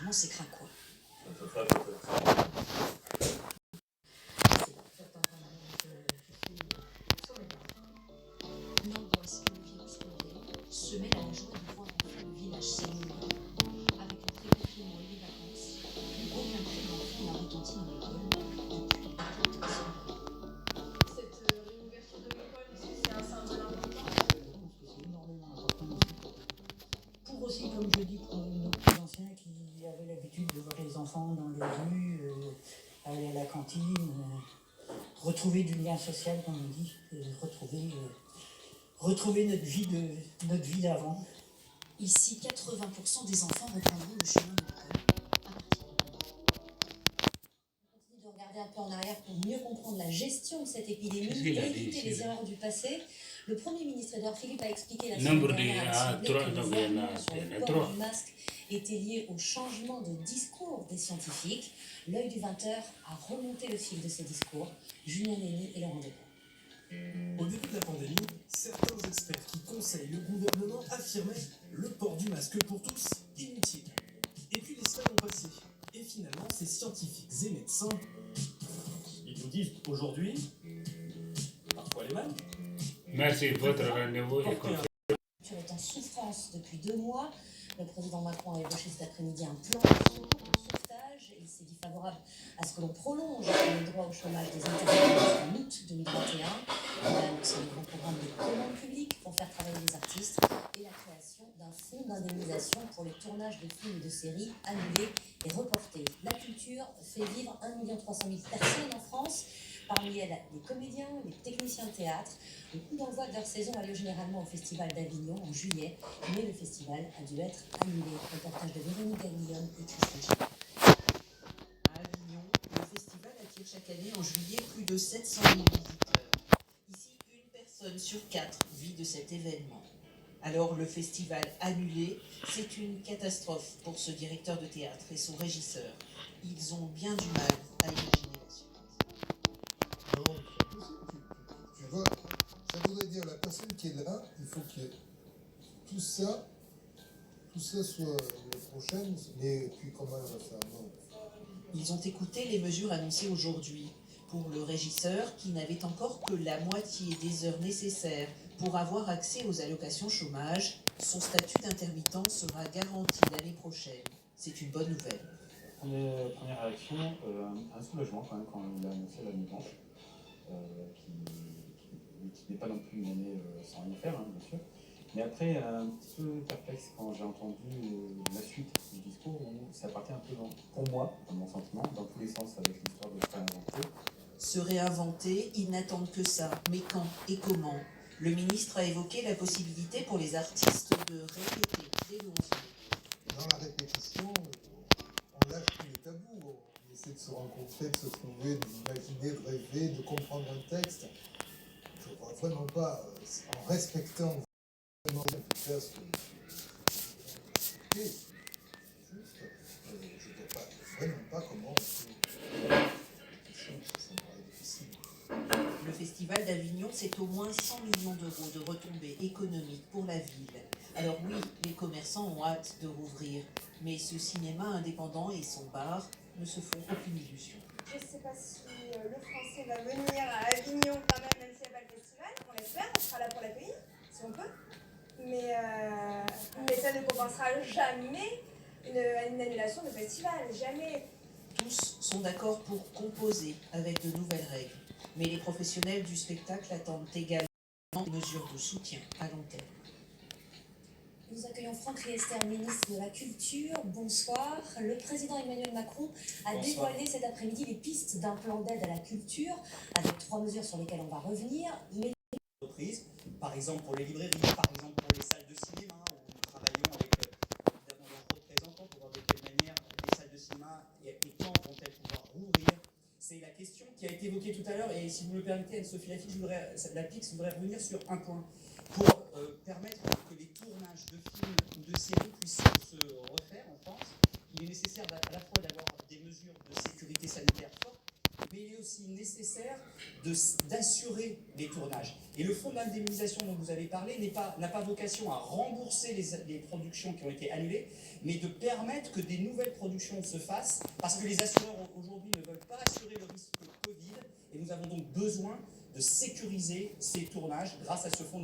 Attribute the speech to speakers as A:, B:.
A: concrètement ces cracks-quoi? L'angoisse que le virus provoque se mêle à la joie de voir enfin le village s'éloigner. Avec un très confinement et les vacances, plus aucun cri d'enfant n'a retenti dans l'école depuis 4 semaines.
B: Cette réouverture de l'école, est-ce que c'est un symbole important?
C: Je pense que c'est énormément important aussi pour aussi, comme je dis, pour nos plus anciens qui avaient l'habitude de voir les enfants dans les rues, aller à la cantine, retrouver du lien social, comme on dit, et retrouver notre vie d'avant.
A: Ici, 80% des enfants reprendront le chemin de l'école à partir de demain.
D: On continue de regarder un peu en arrière pour mieux comprendre la gestion de cette épidémie et éviter les erreurs du passé. Le Premier ministre Édouard Philippe a expliqué la semaine dernière à l'Assemblée que les arguments sur le port du masque étaient liés au changement de discours des scientifiques. L'œil du 20h a remonté le fil de ces discours. Julien Lenny et Laurent Desbois.
E: Au début de la pandémie, certains experts qui conseillent le gouvernement affirmaient le port du masque pour tous inutile. Et puis les semaines ont passé. Et finalement, ces scientifiques et médecins, ils nous disent aujourd'hui, parfois les mal.
F: Merci, votre rendez-vous est confirmé.
D: La culture est en souffrance depuis 2 mois. Le président Macron a évoqué cet après-midi un plan de sauvetage. Il s'est dit favorable à ce que l'on prolonge le droit au chômage des intermittents jusqu'en août 2021. Il a annoncé le grand programme de commande publique pour faire travailler les artistes et la création d'un fonds d'indemnisation pour les tournages de films et de séries annulés et reportés. La culture fait vivre 1 300 000 personnes en France. Parmi elles, les comédiens, les techniciens de théâtre. Le coup d'envoi de leur saison a lieu généralement au Festival d'Avignon en juillet, mais le festival a dû être annulé. Reportage de Véronique Gaglione et Christophe Gilles.
G: À Avignon, le festival attire chaque année en juillet plus de 700 000 visiteurs. Ici, 1 personne sur 4 vit de cet événement. Alors le festival annulé, c'est une catastrophe pour ce directeur de théâtre et son régisseur. Ils ont bien du mal à imaginer la suite.
H: Non, c'est possible. Tu vois, ça voudrait dire la personne qui est là, il faut que tout ça soit l'année prochaine, mais puis comment elle va faire? Non.
G: Ils ont écouté les mesures annoncées aujourd'hui. Pour le régisseur, qui n'avait encore que la moitié des heures nécessaires pour avoir accès aux allocations chômage, son statut d'intermittent sera garanti l'année prochaine. C'est une bonne nouvelle.
I: Première réaction, un soulagement quand même quand il a annoncé la nuit blanche, qui n'est pas non plus une année sans rien faire, hein, bien sûr. Mais après, un petit peu perplexe quand j'ai entendu la suite du discours, où ça partait un peu, pour moi, dans mon sentiment, dans tous les sens avec l'histoire de se réinventer.
G: Se réinventer, ils n'attendent que ça. Mais quand et comment? Le ministre a évoqué la possibilité pour les artistes de répéter dès le 11 mai.
H: Dans la répétition, on lâche tous les tabous, on essaie de se rencontrer, de se trouver, d'imaginer, de rêver, de comprendre un texte. Je ne vois vraiment pas, en respectant vraiment faire ce que juste, je ne vois vraiment pas comment on peut quelque chose, ça me paraît difficile.
G: Le festival d'Avignon, c'est au moins 100 millions d'euros de retombées économiques pour la ville. Alors oui, les commerçants ont hâte de rouvrir, mais ce cinéma indépendant et son bar ne se font aucune illusion.
B: Je ne sais pas si le français va venir à Avignon quand même s'il n'y a pas le festival. On l'espère, on sera là pour l'accueillir, si on peut. Mais ça ne compensera jamais une annulation de festival, jamais.
G: Tous sont d'accord pour composer avec de nouvelles règles. Mais les professionnels du spectacle attendent également des mesures de soutien à long terme.
D: Nous accueillons Franck Riester, ministre de la Culture. Bonsoir. Le président Emmanuel Macron a dévoilé cet après-midi les pistes d'un plan d'aide à la culture, avec 3 mesures sur lesquelles on va revenir. Mais
J: par exemple pour les librairies, par exemple pour les salles de cinéma, où nous travaillons avec évidemment leurs représentants pour voir de quelle manière les salles de cinéma et quand vont-elles pouvoir rouvrir. C'est la question qui a été évoquée tout à l'heure, et si vous me le permettez, Anne-Sophie Lapix, je voudrais revenir sur un point. Pour permettre que les tournages de films ou de séries puissent se refaire en France, il est nécessaire à la fois d'avoir des mesures de sécurité sanitaire fortes, mais il est aussi nécessaire d'assurer les tournages. Et le fonds d'indemnisation dont vous avez parlé n'a pas vocation à rembourser les productions qui ont été annulées, mais de permettre que des nouvelles productions se fassent, parce que les assureurs aujourd'hui ne veulent pas assurer le risque Covid, et nous avons donc besoin de sécuriser ces tournages grâce à ce fonds